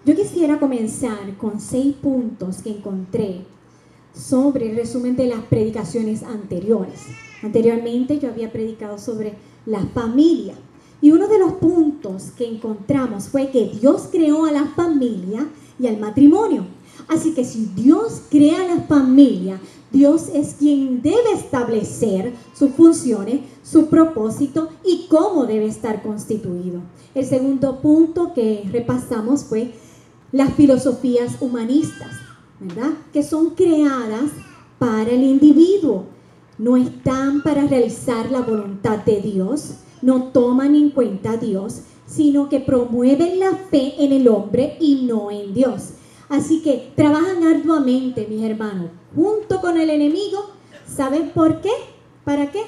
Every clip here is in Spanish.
Yo quisiera comenzar con 6 puntos que encontré sobre el resumen de las predicaciones anteriores. Anteriormente yo había predicado sobre la familia. Y uno de los puntos que encontramos fue que Dios creó a la familia y al matrimonio. Así que si Dios crea a la familia, Dios es quien debe establecer sus funciones, su propósito y cómo debe estar constituido. El segundo punto que repasamos fue las filosofías humanistas, ¿verdad? Que son creadas para el individuo. No están para realizar la voluntad de Dios, no toman en cuenta a Dios, sino que promueven la fe en el hombre y no en Dios. Así que trabajan arduamente, mis hermanos, junto con el enemigo. ¿Saben por qué? ¿Para qué?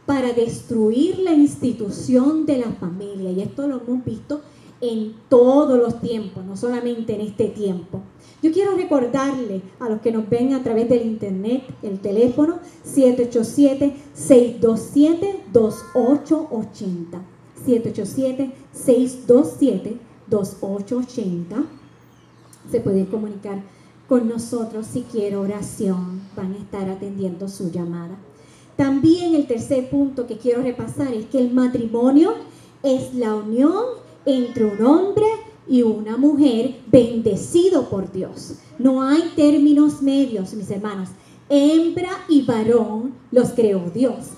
Para destruir la institución de la familia. Y esto lo hemos visto en todos los tiempos, no solamente en este tiempo. Yo quiero recordarle a los que nos ven a través del internet, el teléfono 787-627-2880. 787-627-2880. Se pueden comunicar con nosotros si quiere oración. Van a estar atendiendo su llamada. También el tercer punto que quiero repasar es que el matrimonio es la unión entre un hombre y una mujer bendecido por Dios. No hay términos medios, mis hermanos. Hembra y varón los creó Dios.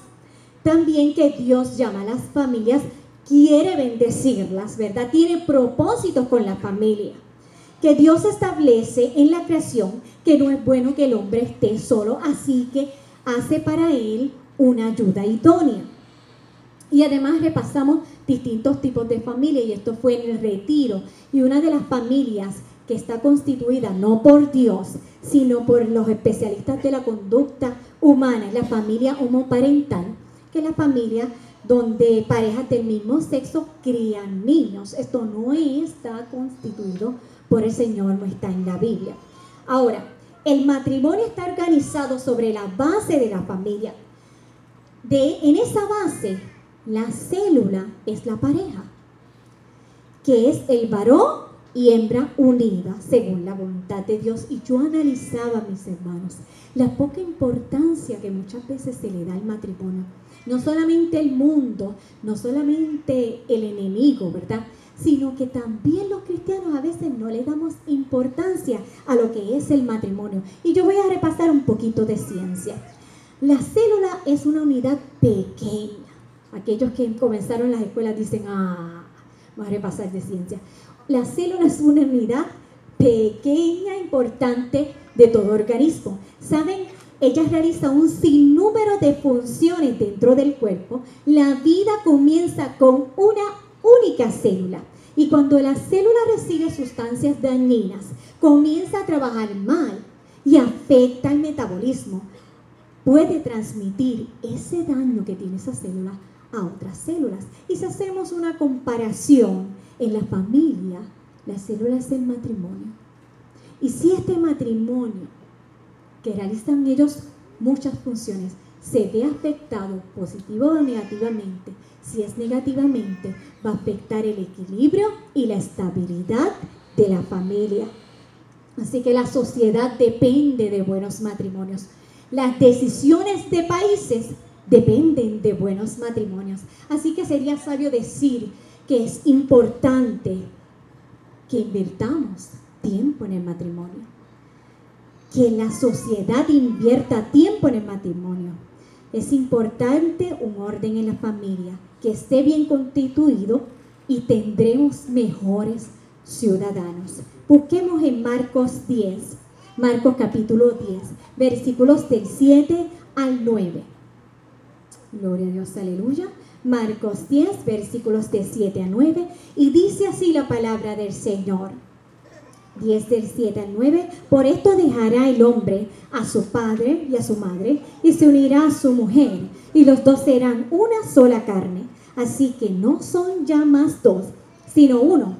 También que Dios llama a las familias, quiere bendecirlas, ¿verdad? Tiene propósitos con la familia. Que Dios establece en la creación que no es bueno que el hombre esté solo, así que hace para él una ayuda idónea. Y además repasamos distintos tipos de familia, y esto fue en el retiro. Y una de las familias que está constituida no por Dios, sino por los especialistas de la conducta humana, es la familia homoparental, que es la familia donde parejas del mismo sexo crían niños. Esto no está constituido por el Señor, no está en la Biblia. Ahora, el matrimonio está organizado sobre la base de la familia. En esa base, la célula es la pareja, que es el varón y hembra unida según la voluntad de Dios. Y yo analizaba, mis hermanos, la poca importancia que muchas veces se le da al matrimonio. No solamente el mundo, no solamente el enemigo, ¿verdad?, sino que también los cristianos a veces no le damos importancia a lo que es el matrimonio. Y yo voy a repasar un poquito de ciencia. La célula es una unidad pequeña. Aquellos que comenzaron las escuelas dicen, voy a repasar de ciencia. La célula es una unidad pequeña, importante de todo organismo. ¿Saben? Ella realiza un sinnúmero de funciones dentro del cuerpo. La vida comienza con una única célula. Y cuando la célula recibe sustancias dañinas, comienza a trabajar mal y afecta el metabolismo. Puede transmitir ese daño que tiene esa célula a otras células. Y si hacemos una comparación en la familia, la célula es el matrimonio. Y si este matrimonio, que realizan ellos muchas funciones, se ve afectado positivo o negativamente, si es negativamente, va a afectar el equilibrio y la estabilidad de la familia. Así que la sociedad depende de buenos matrimonios. Las decisiones de países dependen de buenos matrimonios. Así que sería sabio decir que es importante que invirtamos tiempo en el matrimonio, que la sociedad invierta tiempo en el matrimonio. Es importante un orden en la familia, que esté bien constituido y tendremos mejores ciudadanos. Busquemos en Marcos 10, Marcos capítulo 10, versículos del 7 al 9. Gloria a Dios, aleluya. Marcos 10, versículos de 7 a 9, y dice así la palabra del Señor. 10 del 7 al 9, por esto dejará el hombre a su padre y a su madre, y se unirá a su mujer, y los dos serán una sola carne. Así que no son ya más dos, sino uno.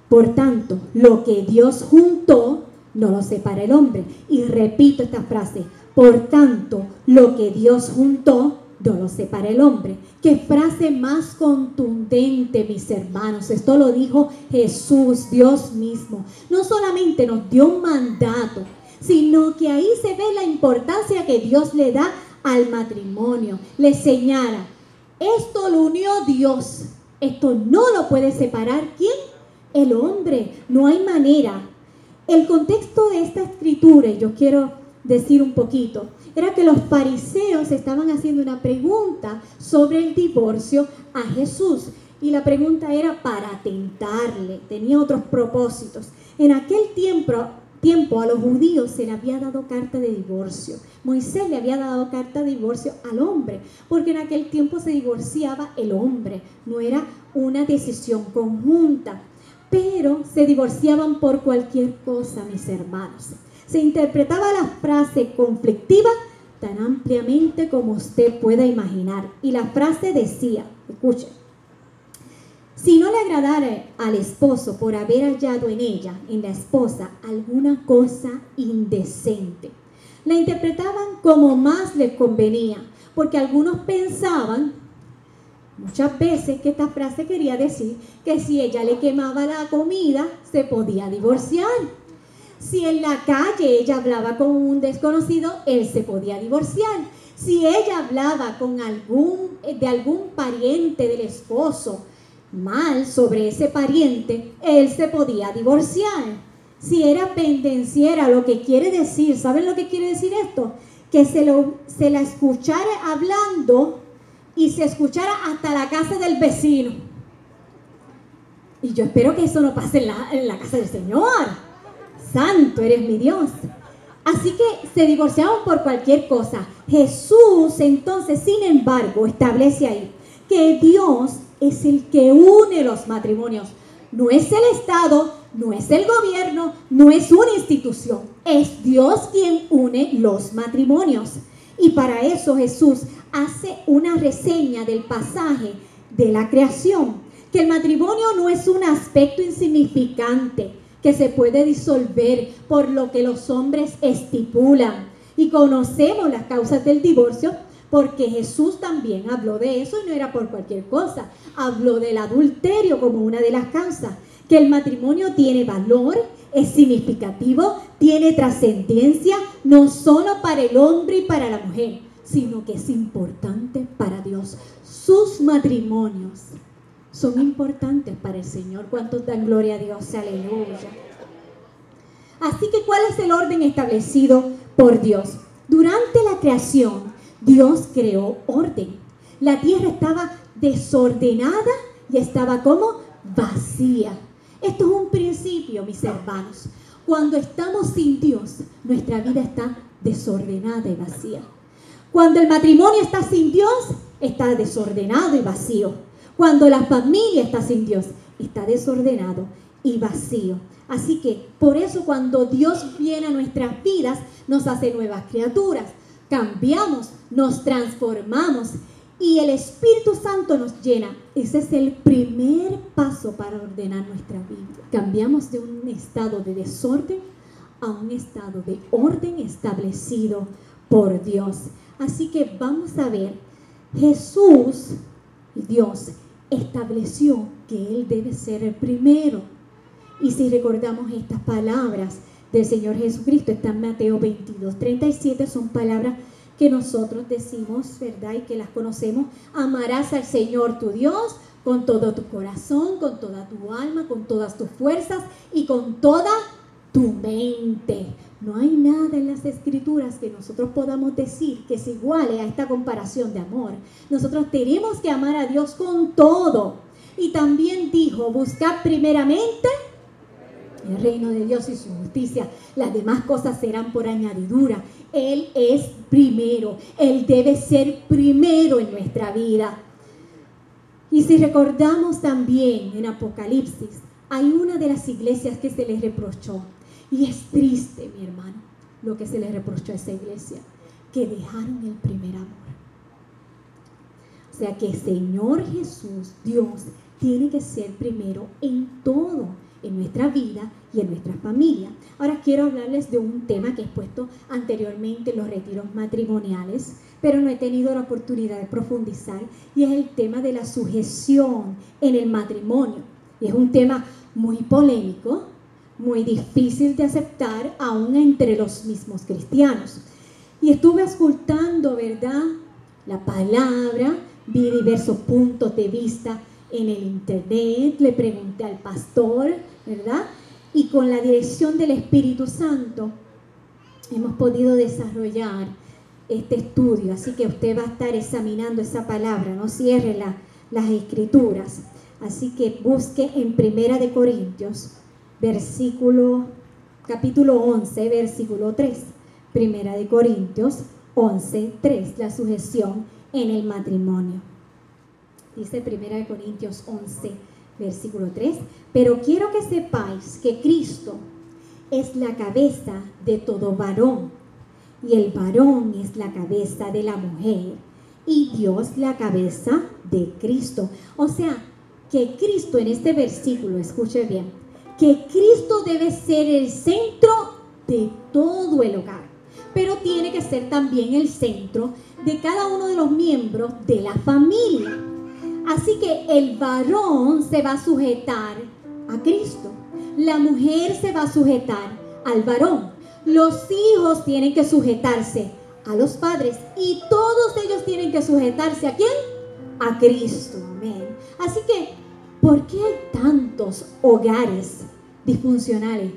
Por tanto, lo que Dios juntó, no lo separa el hombre. Y repito esta frase, por tanto, lo que Dios juntó, no lo separa el hombre. Qué frase más contundente, mis hermanos. Esto lo dijo Jesús, Dios mismo. No solamente nos dio un mandato, sino que ahí se ve la importancia que Dios le da al matrimonio. Le señala, esto lo unió Dios. Esto no lo puede separar. ¿Quién? El hombre. No hay manera. El contexto de esta escritura, y yo quiero decir un poquito, era que los fariseos estaban haciendo una pregunta sobre el divorcio a Jesús. Y la pregunta era para tentarle, tenía otros propósitos. En aquel tiempo a los judíos se le había dado carta de divorcio. Moisés le había dado carta de divorcio al hombre, porque en aquel tiempo se divorciaba el hombre, no era una decisión conjunta. Pero se divorciaban por cualquier cosa, mis hermanos. Se interpretaba la frase conflictiva tan ampliamente como usted pueda imaginar. Y la frase decía, escuchen, si no le agradara al esposo por haber hallado en ella, en la esposa, alguna cosa indecente. La interpretaban como más les convenía, porque algunos pensaban muchas veces que esta frase quería decir que si ella le quemaba la comida, se podía divorciar. Si en la calle ella hablaba con un desconocido, él se podía divorciar. Si ella hablaba con algún pariente del esposo mal sobre ese pariente, él se podía divorciar. Si era pendenciera, lo que quiere decir, ¿saben lo que quiere decir esto? Que se la escuchara hablando y se escuchara hasta la casa del vecino. Y yo espero que eso no pase en la casa del Señor. Santo eres mi Dios. Así que se divorciaban por cualquier cosa. Jesús, entonces, sin embargo, establece ahí que Dios es el que une los matrimonios. No es el Estado, no es el gobierno, no es una institución. Es Dios quien une los matrimonios. Y para eso Jesús hace una reseña del pasaje de la creación, que el matrimonio no es un aspecto insignificante que se puede disolver por lo que los hombres estipulan. Y conocemos las causas del divorcio porque Jesús también habló de eso y no era por cualquier cosa. Habló del adulterio como una de las causas, que el matrimonio tiene valor, es significativo, tiene trascendencia, no solo para el hombre y para la mujer, sino que es importante para Dios. Sus matrimonios son importantes para el Señor. ¿Cuántos dan gloria a Dios? Aleluya. Así que, ¿cuál es el orden establecido por Dios? Durante la creación, Dios creó orden. La tierra estaba desordenada y estaba como vacía. Esto es un principio, mis hermanos. Cuando estamos sin Dios, nuestra vida está desordenada y vacía. Cuando el matrimonio está sin Dios, está desordenado y vacío. Cuando la familia está sin Dios, está desordenado y vacío. Así que por eso cuando Dios viene a nuestras vidas, nos hace nuevas criaturas. Cambiamos, nos transformamos y el Espíritu Santo nos llena. Ese es el primer paso para ordenar nuestra vida. Cambiamos de un estado de desorden a un estado de orden establecido por Dios. Así que vamos a ver, Jesús, Dios, estableció que Él debe ser el primero. Y si recordamos estas palabras del Señor Jesucristo, está en Mateo 22:37, son palabras que nosotros decimos, ¿verdad? Y que las conocemos. Amarás al Señor tu Dios con todo tu corazón, con toda tu alma, con todas tus fuerzas y con toda tu mente. No hay nada en las Escrituras que nosotros podamos decir que se iguale a esta comparación de amor. Nosotros tenemos que amar a Dios con todo. Y también dijo, buscad primeramente el reino de Dios y su justicia. Las demás cosas serán por añadidura. Él es primero. Él debe ser primero en nuestra vida. Y si recordamos también en Apocalipsis, hay una de las iglesias que se les reprochó. Y es triste, mi hermano, lo que se les reprochó a esa iglesia, que dejaron el primer amor. O sea que Señor Jesús, Dios, tiene que ser primero en todo. en nuestra vida y en nuestra familia. Ahora quiero hablarles de un tema que he expuesto anteriormente en los retiros matrimoniales, pero no he tenido la oportunidad de profundizar, y es el tema de la sujeción en el matrimonio. Y es un tema muy polémico, muy difícil de aceptar aún entre los mismos cristianos. Y estuve escuchando, ¿verdad?, la palabra, vi diversos puntos de vista en el internet, le pregunté al pastor, ¿verdad? Y con la dirección del Espíritu Santo hemos podido desarrollar este estudio. Así que usted va a estar examinando esa palabra, no cierre las escrituras. Así que busque en 1 de Corintios, capítulo 11, versículo 3. 1 de Corintios 11, 3, la sujeción en el matrimonio. Dice 1 de Corintios 11, versículo 3, pero quiero que sepáis que Cristo es la cabeza de todo varón, y el varón es la cabeza de la mujer, y Dios la cabeza de Cristo. O sea, que Cristo en este versículo, escuche bien, que Cristo debe ser el centro de todo el hogar, pero tiene que ser también el centro de cada uno de los miembros de la familia. Así que el varón se va a sujetar a Cristo, la mujer se va a sujetar al varón, los hijos tienen que sujetarse a los padres y todos ellos tienen que sujetarse ¿a quién? A Cristo, amén. Así que, ¿por qué hay tantos hogares disfuncionales,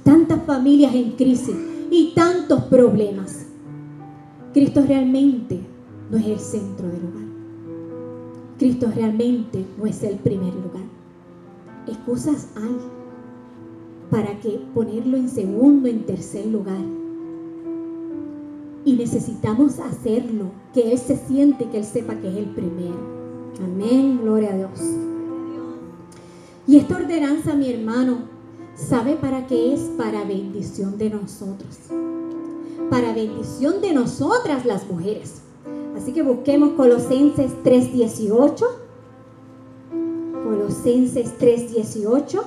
tantas familias en crisis y tantos problemas? Cristo realmente no es el centro del hogar. Cristo realmente no es el primer lugar. Excusas hay para que ponerlo en segundo, en tercer lugar. Y necesitamos hacerlo, que Él se siente, que Él sepa que es el primero. Amén, gloria a Dios. Y esta ordenanza, mi hermano, ¿sabe para qué es? Para bendición de nosotros. Para bendición de nosotras las mujeres. Así que busquemos Colosenses 3:18. Colosenses 3:18.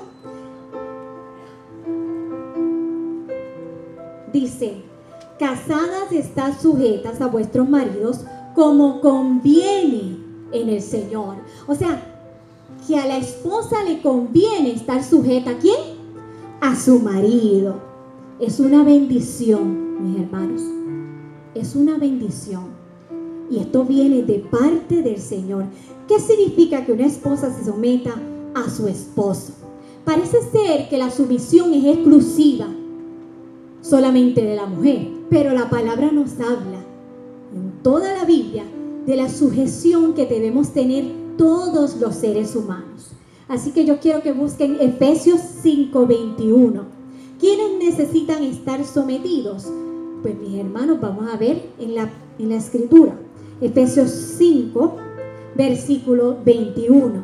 Dice, casadas estad sujetas a vuestros maridos como conviene en el Señor. O sea, que a la esposa le conviene estar sujeta ¿a quién? A su marido. Es una bendición, mis hermanos. Es una bendición. Y esto viene de parte del Señor. ¿Qué significa que una esposa se someta a su esposo? Parece ser que la sumisión es exclusiva solamente de la mujer, pero la palabra nos habla en toda la Biblia de la sujeción que debemos tener todos los seres humanos. Así que yo quiero que busquen Efesios 5:21. ¿Quiénes necesitan estar sometidos? Pues mis hermanos, vamos a ver en la escritura. Efesios 5, versículo 21.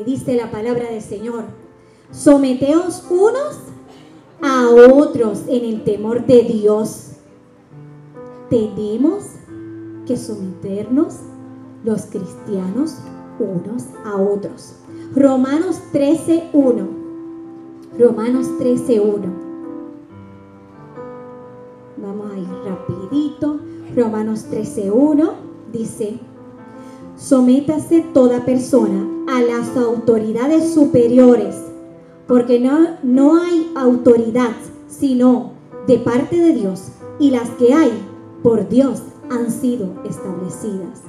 Y dice la palabra del Señor: someteos unos a otros en el temor de Dios. Tenemos que someternos los cristianos unos a otros. Romanos 13:1. Romanos 13:1. Vamos a ir rapidito. Romanos 13:1 dice: sométase toda persona a las autoridades superiores, porque no hay autoridad sino de parte de Dios, y las que hay por Dios han sido establecidas.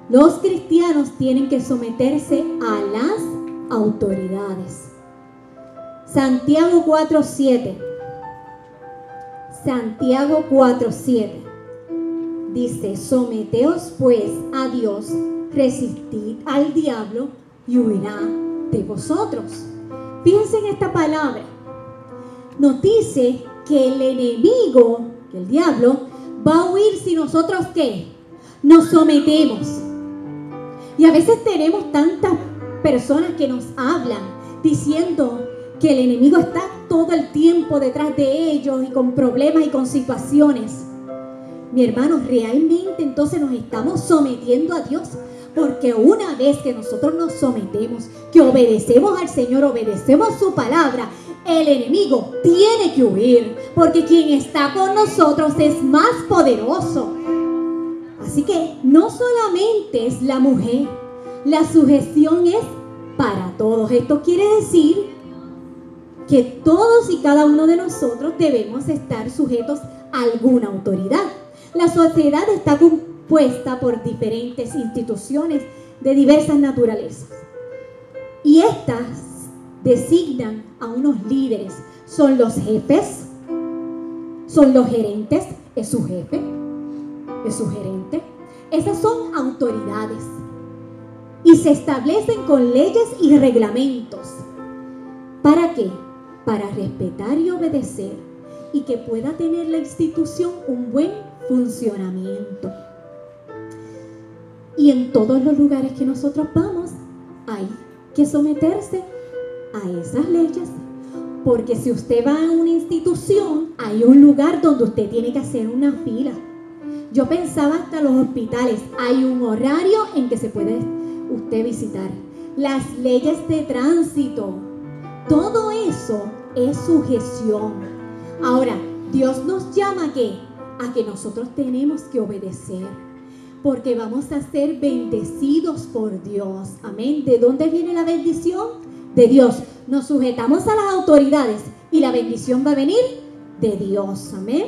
Los cristianos tienen que someterse a las autoridades. Santiago 4:7. Santiago 4:7 dice: someteos pues a Dios, resistid al diablo y huirá de vosotros. Fíjense en esta palabra. Nos dice que el enemigo, que el diablo, va a huir si nosotros ¿qué? Nos sometemos. Y a veces tenemos tantas personas que nos hablan diciendo que el enemigo está todo el tiempo detrás de ellos y con problemas y con situaciones. Mi hermano, realmente entonces nos estamos sometiendo a Dios, Porque una vez que nosotros nos sometemos, que obedecemos al Señor, obedecemos su palabra, el enemigo tiene que huir, porque quien está con nosotros es más poderoso. Así que no solamente es la mujer, la sujeción es para todos. Esto quiere decir que todos y cada uno de nosotros debemos estar sujetos a alguna autoridad. La sociedad está compuesta por diferentes instituciones de diversas naturalezas. Y estas designan a unos líderes. Son los jefes, son los gerentes, es su jefe, es su gerente. Esas son autoridades. Y se establecen con leyes y reglamentos. ¿Para qué? Para respetar y obedecer y que pueda tener la institución un buen funcionamiento. Y en todos los lugares que nosotros vamos hay que someterse a esas leyes, porque si usted va a una institución hay un lugar donde usted tiene que hacer una fila. Yo pensaba hasta los hospitales hay un horario en que se puede usted visitar. Las leyes de tránsito, todo eso es sujeción. Ahora, Dios nos llama a que nosotros tenemos que obedecer, porque vamos a ser bendecidos por Dios. Amén. ¿De dónde viene la bendición? De Dios. Nos sujetamos a las autoridades y la bendición va a venir de Dios. Amén.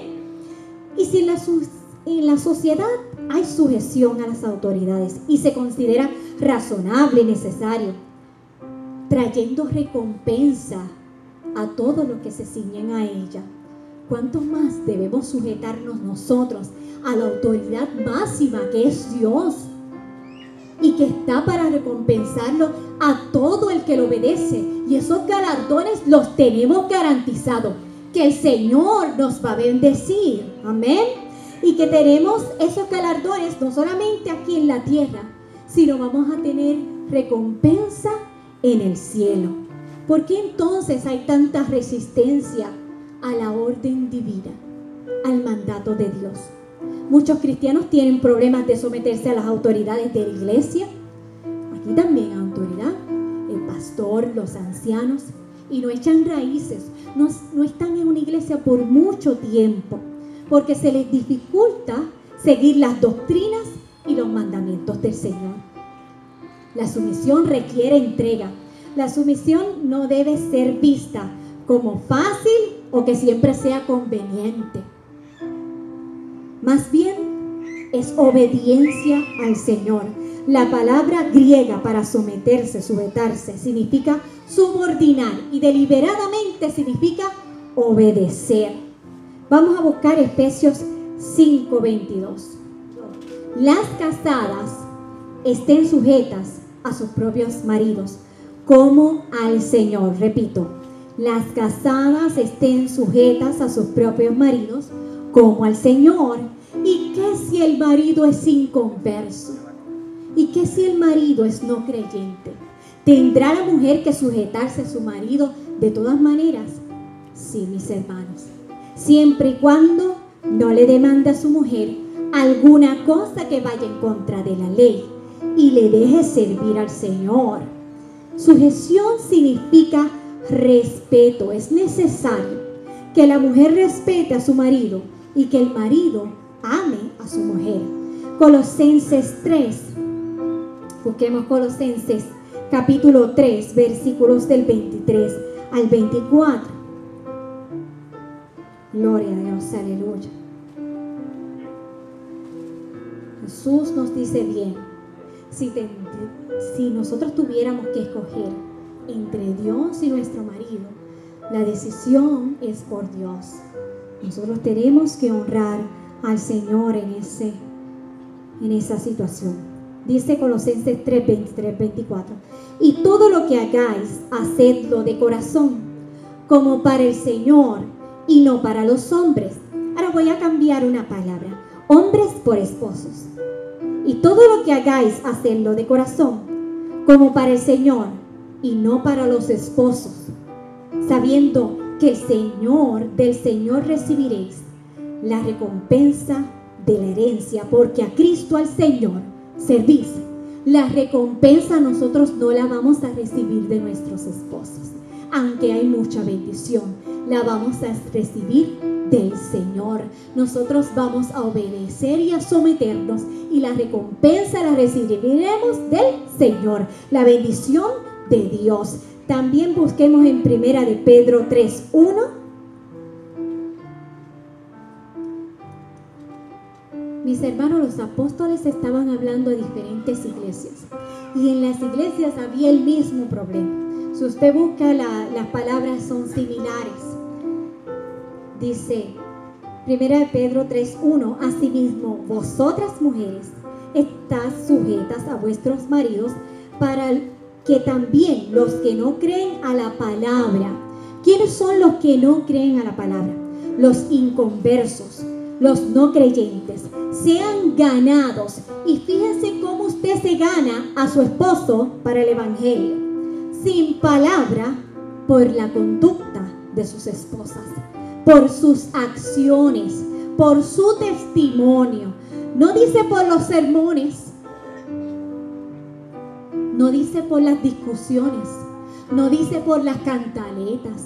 Y si en la sociedad hay sujeción a las autoridades y se considera razonable y necesario, trayendo recompensa a todos los que se ciñen a ella, ¿cuánto más debemos sujetarnos nosotros a la autoridad máxima que es Dios y que está para recompensarlo a todo el que lo obedece? Y esos galardones los tenemos garantizados, que el Señor nos va a bendecir. Amén. Y que tenemos esos galardones no solamente aquí en la tierra, sino vamos a tener recompensa en el cielo. ¿Por qué entonces hay tanta resistencia a la orden divina, al mandato de Dios? Muchos cristianos tienen problemas de someterse a las autoridades de la iglesia. Aquí también hay autoridad, el pastor, los ancianos, y no echan raíces, no están en una iglesia por mucho tiempo, porque se les dificulta seguir las doctrinas y los mandamientos del Señor. La sumisión requiere entrega. La sumisión no debe ser vista como fácil o que siempre sea conveniente. Más bien es obediencia al Señor. La palabra griega para someterse, sujetarse, significa subordinar y deliberadamente significa obedecer. Vamos a buscar Efesios 5:22. Las casadas estén sujetas a sus propios maridos, como al Señor. Repito, las casadas estén sujetas a sus propios maridos, como al Señor. ¿Y qué si el marido es inconverso? ¿Y qué si el marido es no creyente? ¿Tendrá la mujer que sujetarse a su marido de todas maneras? Sí, mis hermanos. Siempre y cuando no le demande a su mujer alguna cosa que vaya en contra de la ley y le deje servir al Señor. Sujeción significa respeto. Es necesario que la mujer respete a su marido y que el marido ame a su mujer. Colosenses 3. Busquemos Colosenses capítulo 3, versículos del 23 al 24. Gloria a Dios, aleluya. Jesús nos dice bien, si nosotros tuviéramos que escoger entre Dios y nuestro marido, la decisión es por Dios. Nosotros tenemos que honrar al Señor en esa situación. Dice Colosenses 3, 23, 24. Y todo lo que hagáis, hacedlo de corazón, como para el Señor y no para los hombres. Ahora voy a cambiar una palabra. Hombres por esposos. Y todo lo que hagáis, hacedlo de corazón, como para el Señor y no para los esposos, sabiendo que del Señor recibiréis la recompensa de la herencia, porque a Cristo al Señor servís. la recompensa nosotros no la vamos a recibir de nuestros esposos, aunque hay mucha bendición, la vamos a recibir del Señor. Nosotros vamos a obedecer y a someternos, y la recompensa la recibiremos del Señor, la bendición de Dios. También busquemos en Primera de Pedro 3:1. Mis hermanos, los apóstoles estaban hablando a diferentes iglesias, y en las iglesias había el mismo problema. Si usted busca, las palabras son similares. Dice, 1 Pedro 3:1, asimismo, vosotras mujeres, estad sujetas a vuestros maridos, para que también los que no creen a la palabra. ¿Quiénes son los que no creen a la palabra? Los inconversos, los no creyentes, sean ganados. Y fíjense cómo usted se gana a su esposo para el evangelio. Sin palabra, por la conducta de sus esposas, por sus acciones, por su testimonio. No dice por los sermones, no dice por las discusiones, no dice por las cantaletas.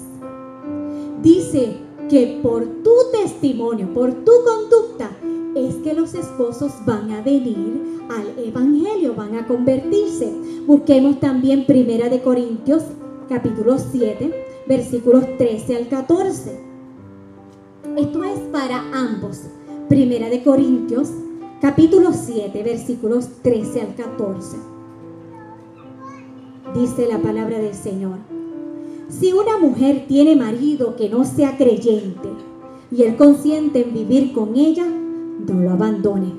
Dice que por tu testimonio, por tu conducta, es que los esposos van a venir al evangelio, van a convertirse. Busquemos también 1 de Corintios, capítulo 7, versículos 13 al 14. Esto es para ambos. 1 de Corintios, capítulo 7, versículos 13 al 14. Dice la palabra del Señor: si una mujer tiene marido que no sea creyente y él consiente en vivir con ella, no lo abandone,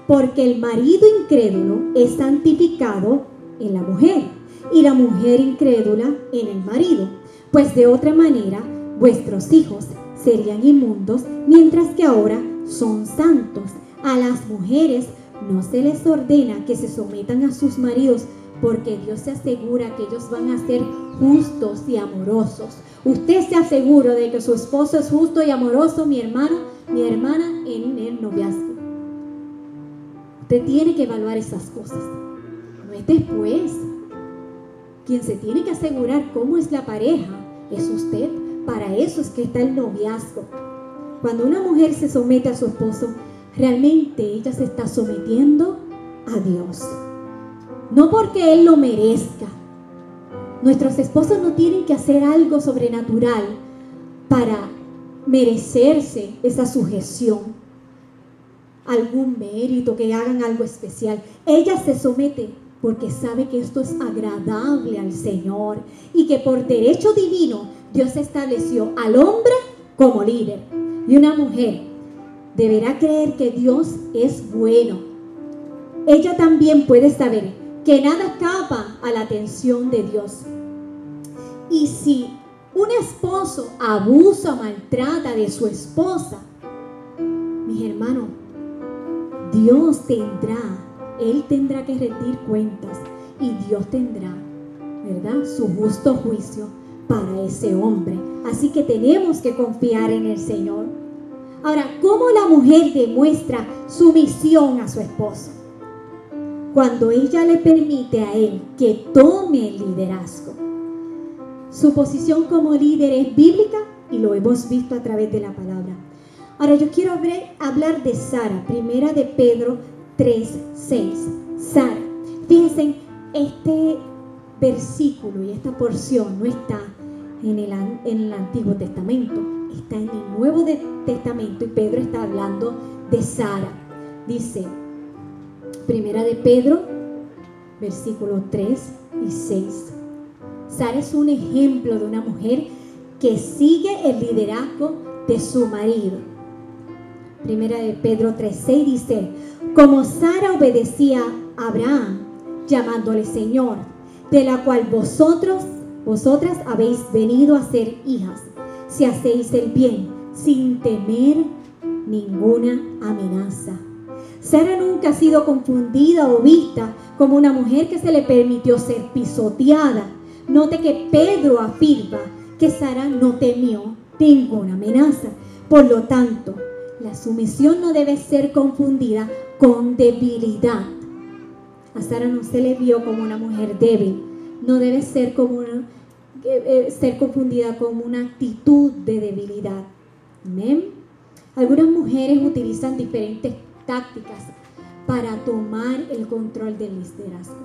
porque el marido incrédulo es santificado en la mujer y la mujer incrédula en el marido, pues de otra manera vuestros hijos serían inmundos, mientras que ahora son santos. A las mujeres no se les ordena que se sometan a sus maridos, porque Dios se asegura que ellos van a ser justos y amorosos. Usted se asegura de que su esposo es justo y amoroso, mi hermano, mi hermana, en el noviazgo. Usted tiene que evaluar esas cosas. No es después. Quien se tiene que asegurar cómo es la pareja es usted. Para eso es que está el noviazgo. Cuando una mujer se somete a su esposo, realmente ella se está sometiendo a Dios. No porque Él lo merezca. Nuestros esposos no tienen que hacer algo sobrenatural para merecerse esa sujeción, algún mérito, que hagan algo especial. Ella se somete porque sabe que esto es agradable al Señor y que por derecho divino Dios estableció al hombre como líder, y una mujer deberá creer que Dios es bueno. Ella también puede saber que nada escapa a la atención de Dios. Y si un esposo abusa o maltrata de su esposa, mis hermanos, Dios Él tendrá que rendir cuentas, y Dios tendrá, ¿verdad?, su justo juicio para ese hombre. Así que tenemos que confiar en el Señor. Ahora, ¿cómo la mujer demuestra sumisión a su esposo? Cuando ella le permite a él que tome el liderazgo. Su posición como líder es bíblica y lo hemos visto a través de la palabra. Ahora yo quiero hablar de Sara, 1 de Pedro 3:6. Sara, fíjense, este versículo y esta porción no está en el Antiguo Testamento, está en el Nuevo Testamento, y Pedro está hablando de Sara. Dice, 1 de Pedro, versículos 3 y 6. Sara es un ejemplo de una mujer que sigue el liderazgo de su marido. 1 de Pedro 3:6 dice: como Sara obedecía a Abraham, llamándole Señor, de la cual vosotras habéis venido a ser hijas, si hacéis el bien, sin temer ninguna amenaza. Sara nunca ha sido confundida o vista como una mujer que se le permitió ser pisoteada. Note que Pedro afirma que Sara no temió ninguna amenaza. Por lo tanto, la sumisión no debe ser confundida con debilidad. A Sara no se le vio como una mujer débil. No debe ser ser confundida como una actitud de debilidad. Amén. Algunas mujeres utilizan diferentes tácticas para tomar el control del liderazgo.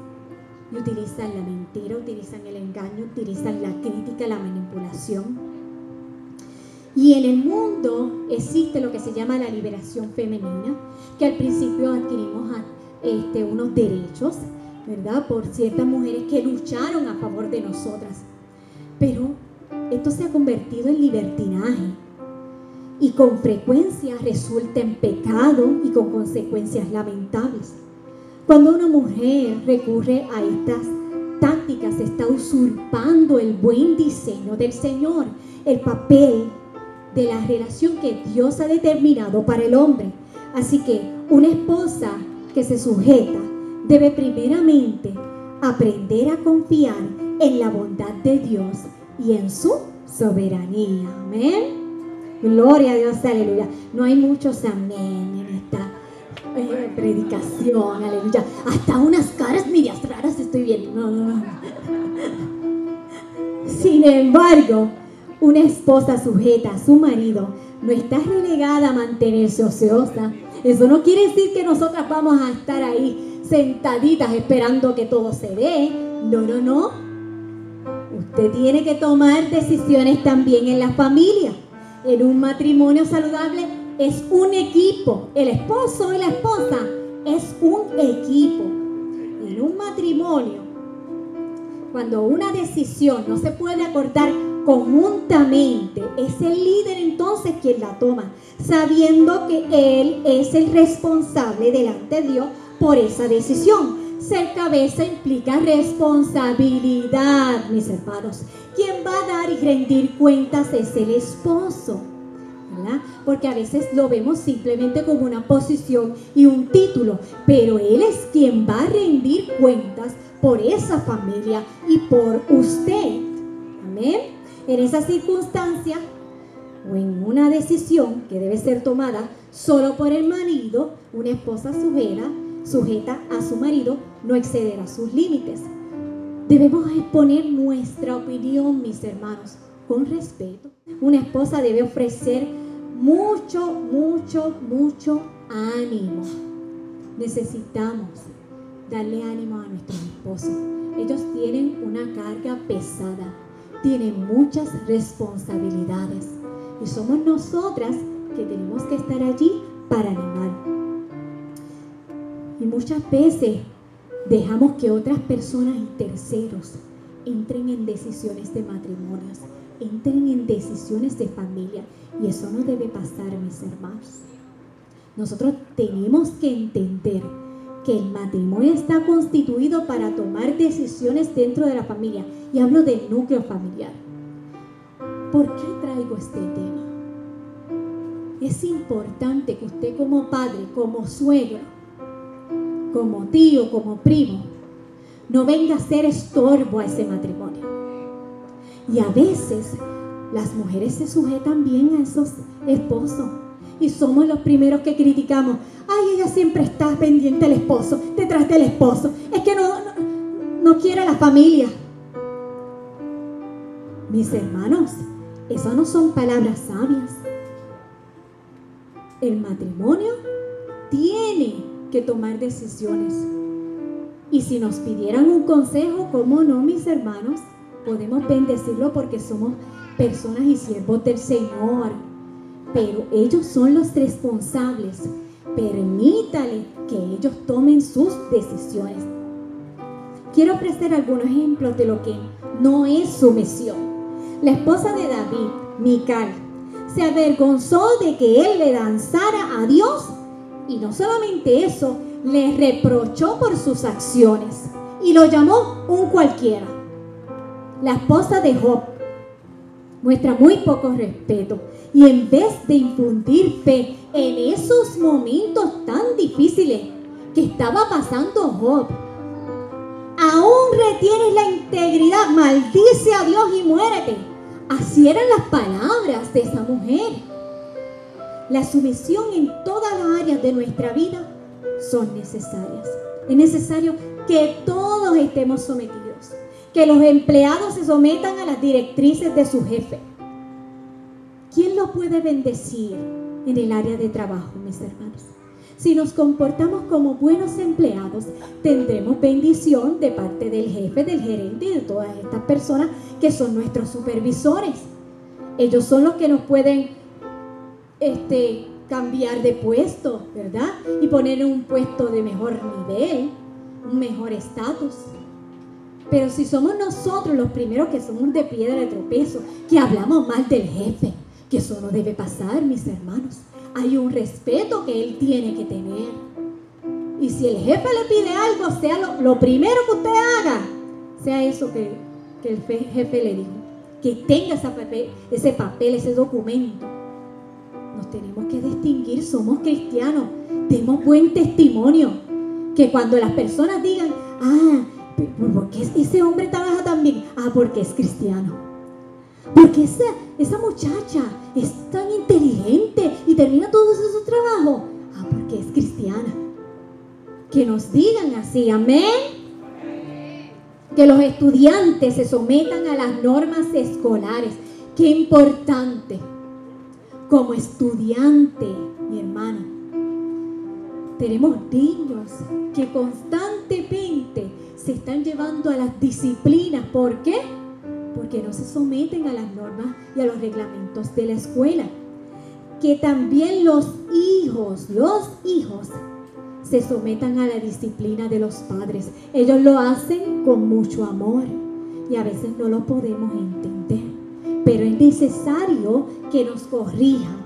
Y utilizan la mentira, utilizan el engaño, utilizan la crítica, la manipulación. Y en el mundo existe lo que se llama la liberación femenina, que al principio adquirimos unos derechos, ¿verdad? Por ciertas mujeres que lucharon a favor de nosotras. Pero esto se ha convertido en libertinaje y con frecuencia resulta en pecado y con consecuencias lamentables. Cuando una mujer recurre a estas tácticas, está usurpando el buen diseño del Señor, el papel de la relación que Dios ha determinado para el hombre. Así que una esposa que se sujeta debe primeramente aprender a confiar en la bondad de Dios y en su soberanía. Amén. Gloria a Dios, aleluya. No hay muchos amén en esta predicación, aleluya. Hasta unas caras medias raras estoy viendo. No. Sin embargo, una esposa sujeta a su marido no está relegada a mantenerse ociosa. Eso no quiere decir que nosotras vamos a estar ahí sentaditas esperando que todo se dé. No. Usted tiene que tomar decisiones también en la familia. En un matrimonio saludable es un equipo. El esposo y la esposa es un equipo. En un matrimonio, cuando una decisión no se puede acordar conjuntamente, es el líder entonces quien la toma, sabiendo que él es el responsable delante de Dios por esa decisión. Ser cabeza implica responsabilidad, mis hermanos. Quien va a dar y rendir cuentas es el esposo, ¿verdad? Porque a veces lo vemos simplemente como una posición y un título, pero él es quien va a rendir cuentas por esa familia y por usted. Amén. En esa circunstancia o en una decisión que debe ser tomada solo por el marido, una esposa sujeta a su marido no excederá sus límites. Debemos exponer nuestra opinión, mis hermanos, con respeto. Una esposa debe ofrecer mucho ánimo. Necesitamos darle ánimo a nuestros esposos. Ellos tienen una carga pesada, tienen muchas responsabilidades y somos nosotras que tenemos que estar allí para animar. Y muchas veces dejamos que otras personas y terceros entren en decisiones de matrimonios, entren en decisiones de familia, y eso no debe pasar, mis hermanos. Nosotros tenemos que entender que el matrimonio está constituido para tomar decisiones dentro de la familia, y hablo del núcleo familiar. ¿Por qué traigo este tema? Es importante que usted como padre, como suegro, como tío, como primo, no venga a ser estorbo a ese matrimonio. Y a veces las mujeres se sujetan bien a esos esposos y somos los primeros que criticamos. Ay, ella siempre está pendiente del esposo, detrás del esposo. Es que no quiere a la familia. Mis hermanos, eso no son palabras sabias. El matrimonio tiene que tomar decisiones. Y si nos pidieran un consejo, ¿cómo no, mis hermanos? Podemos bendecirlo porque somos personas y siervos del Señor. Pero ellos son los responsables. Permítale que ellos tomen sus decisiones. Quiero ofrecer algunos ejemplos de lo que no es sumisión. La esposa de David, Mical, se avergonzó de que él le danzara a Dios. Y no solamente eso, le reprochó por sus acciones y lo llamó un cualquiera. La esposa de Job muestra muy poco respeto y en vez de infundir fe en esos momentos tan difíciles que estaba pasando Job, aún retienes la integridad, maldice a Dios y muérete. Así eran las palabras de esa mujer. La sumisión en todas las áreas de nuestra vida son necesarias. Es necesario que todos estemos sometidos, que los empleados se sometan a las directrices de su jefe. ¿Quién lo puede bendecir en el área de trabajo, mis hermanos? Si nos comportamos como buenos empleados, tendremos bendición de parte del jefe, del gerente y de todas estas personas que son nuestros supervisores. Ellos son los que nos pueden cambiar de puesto, ¿verdad? Y poner en un puesto de mejor nivel, un mejor estatus. Pero si somos nosotros los primeros que somos de piedra de tropiezo, que hablamos mal del jefe, que eso no debe pasar, mis hermanos. Hay un respeto que él tiene que tener. Y si el jefe le pide algo, sea lo primero que usted haga, sea eso que el jefe le dijo. Que tenga ese papel, ese documento. Nos tenemos que distinguir, somos cristianos, demos buen testimonio. Que cuando las personas digan, ¿por qué ese hombre trabaja tan bien? Porque es cristiano. Porque esa muchacha es tan inteligente y termina todos esos trabajos. Porque es cristiana. Que nos digan así, amén. Que los estudiantes se sometan a las normas escolares. Qué importante. Como estudiante, mi hermana, tenemos niños que constantemente se están llevando a las disciplinas. ¿Por qué? Porque no se someten a las normas y a los reglamentos de la escuela. Que también los hijos se sometan a la disciplina de los padres. Ellos lo hacen con mucho amor y a veces no lo podemos entender, pero es necesario que nos corrijan.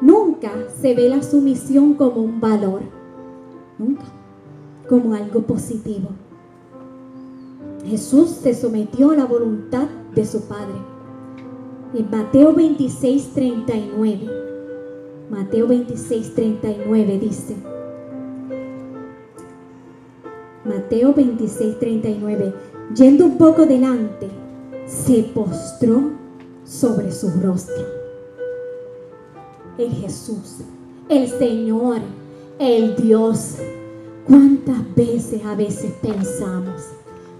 Nunca se ve la sumisión como un valor, nunca, como algo positivo. Jesús se sometió a la voluntad de su Padre. En Mateo 26:39, Mateo 26:39 dice, Mateo 26:39, yendo un poco delante, se postró sobre su rostro. El Jesús, el Señor, el Dios. ¿Cuántas veces a veces pensamos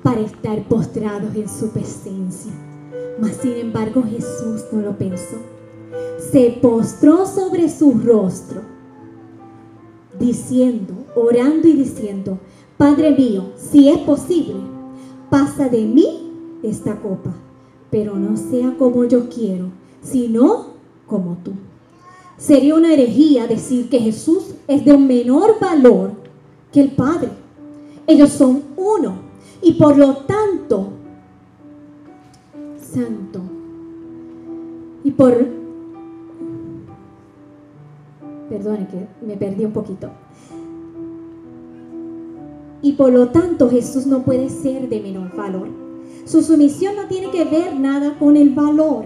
para estar postrados en su presencia? Mas sin embargo Jesús no lo pensó. Se postró sobre su rostro, diciendo, orando y diciendo, Padre mío, si es posible, pasa de mí esta copa, pero no sea como yo quiero, sino como tú. Sería una herejía decir que Jesús es de un menor valor que el Padre. Ellos son uno y por lo tanto santo. Perdone que me perdí un poquito. Y por lo tanto Jesús no puede ser de menor valor. Su sumisión no tiene que ver nada con el valor.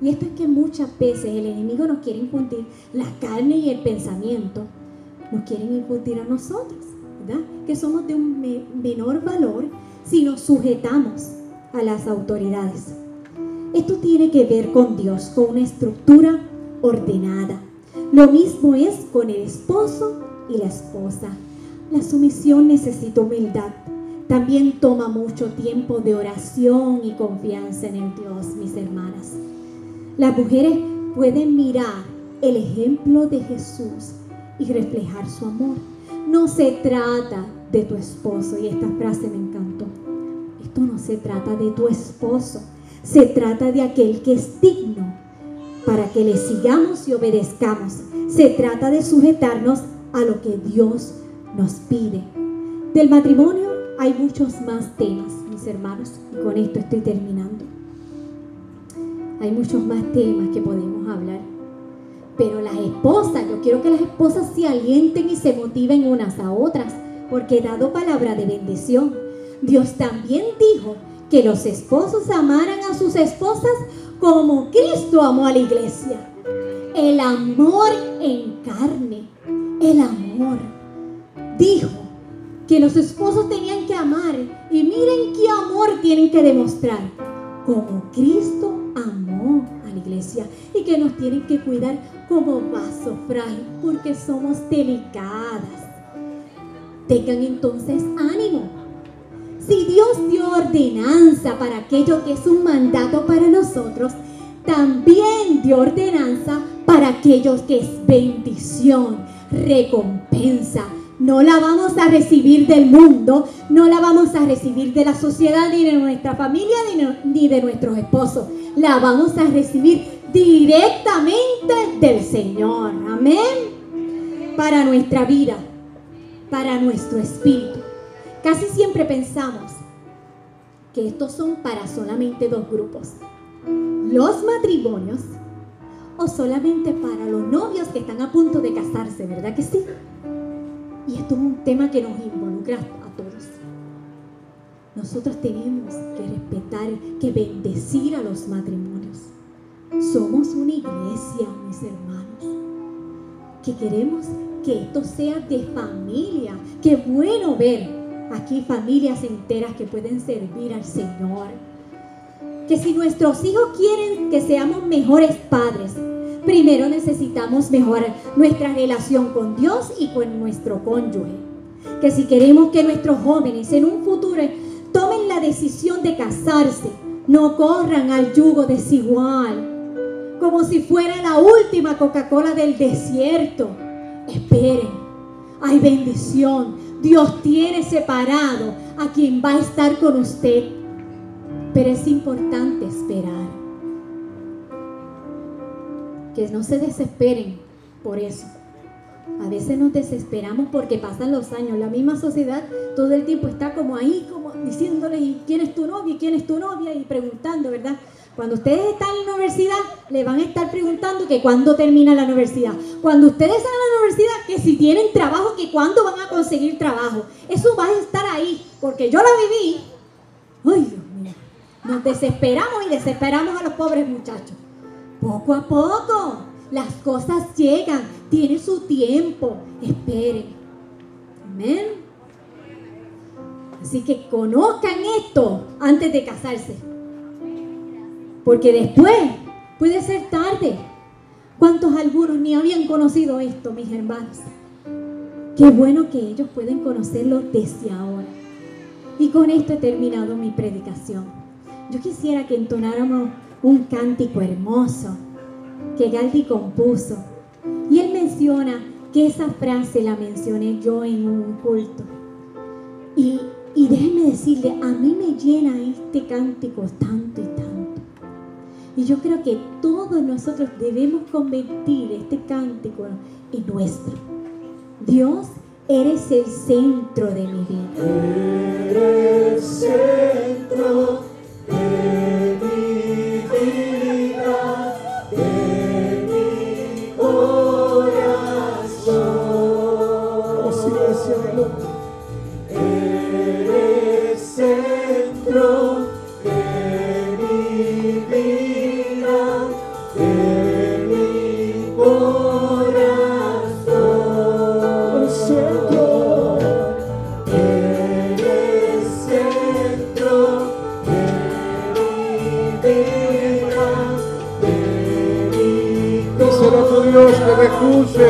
Y esto es que muchas veces el enemigo nos quiere infundir, la carne y el pensamiento nos quieren infundir a nosotros, ¿verdad? Que somos de un menor valor si nos sujetamos a las autoridades. Esto tiene que ver con Dios, con una estructura ordenada. Lo mismo es con el esposo y la esposa. La sumisión necesita humildad. También toma mucho tiempo de oración y confianza en el Dios, mis hermanas. Las mujeres pueden mirar el ejemplo de Jesús y reflejar su amor. No se trata de tu esposo, y esta frase me encantó. Esto no se trata de tu esposo, se trata de aquel que es digno para que le sigamos y obedezcamos. Se trata de sujetarnos a lo que Dios nos pide. Del matrimonio hay muchos más temas, mis hermanos, y con esto estoy terminando. Hay muchos más temas que podemos hablar. Pero las esposas, yo quiero que las esposas se alienten y se motiven unas a otras, porque he dado palabra de bendición. Dios también dijo que los esposos amaran a sus esposas como Cristo amó a la iglesia. El amor en carne, el amor. Dijo que los esposos tenían que amar, y miren qué amor tienen que demostrar, como Cristo amó a la iglesia, y que nos tienen que cuidar como vaso frágil, porque somos delicadas. Tengan entonces ánimo, Dios dio ordenanza para aquello que es un mandato para nosotros, también dio ordenanza para aquellos que es bendición, recompensa. No la vamos a recibir del mundo, no la vamos a recibir de la sociedad, ni de nuestra familia, ni de nuestros esposos. La vamos a recibir directamente del Señor. Amén. Para nuestra vida, para nuestro espíritu. Casi siempre pensamos que estos son para solamente dos grupos: los matrimonios o solamente para los novios que están a punto de casarse, ¿verdad que sí? Y esto es un tema que nos involucra a todos. Nosotros tenemos que respetar, que bendecir a los matrimonios. Somos una iglesia, mis hermanos, que queremos que esto sea de familia. Qué bueno ver aquí familias enteras que pueden servir al Señor. Que si nuestros hijos quieren que seamos mejores padres, primero necesitamos mejorar nuestra relación con Dios y con nuestro cónyuge. Que si queremos que nuestros jóvenes en un futuro tomen la decisión de casarse, no corran al yugo desigual, como si fuera la última Coca-Cola del desierto. Esperen, hay bendición. Dios tiene separado a quien va a estar con usted, pero es importante esperar. Que no se desesperen por eso. A veces nos desesperamos porque pasan los años. La misma sociedad todo el tiempo está como ahí, como diciéndoles, ¿y quién es tu novia? ¿Y quién es tu novia? Y preguntando, ¿verdad? Cuando ustedes están en la universidad, le van a estar preguntando que cuándo termina la universidad. Cuando ustedes están en la universidad, que si tienen trabajo, que cuándo van a conseguir trabajo. Eso va a estar ahí, porque yo la viví. Ay, Dios mío. Nos desesperamos y desesperamos a los pobres muchachos. Poco a poco, las cosas llegan, tiene su tiempo. Esperen. Amén. Así que conozcan esto antes de casarse. Porque después puede ser tarde. ¿Cuántos algunos ni habían conocido esto, mis hermanos? Qué bueno que ellos pueden conocerlo desde ahora. Y con esto he terminado mi predicación. Yo quisiera que entonáramos un cántico hermoso que Galdi compuso. Y él menciona que esa frase la mencioné yo en un culto. Y déjenme decirle, a mí me llena este cántico tanto y tanto. Y yo creo que todos nosotros debemos convertir este cántico en nuestro. Dios, eres el centro de mi vida. Eres centro de mi vida, de mi corazón. Vamos, iglesia, dilo. Eres centro de mi vida, de mi corazón. Centro. Eres centro de mi vida, de mi corazón. Díselo a tu Dios que te escuche.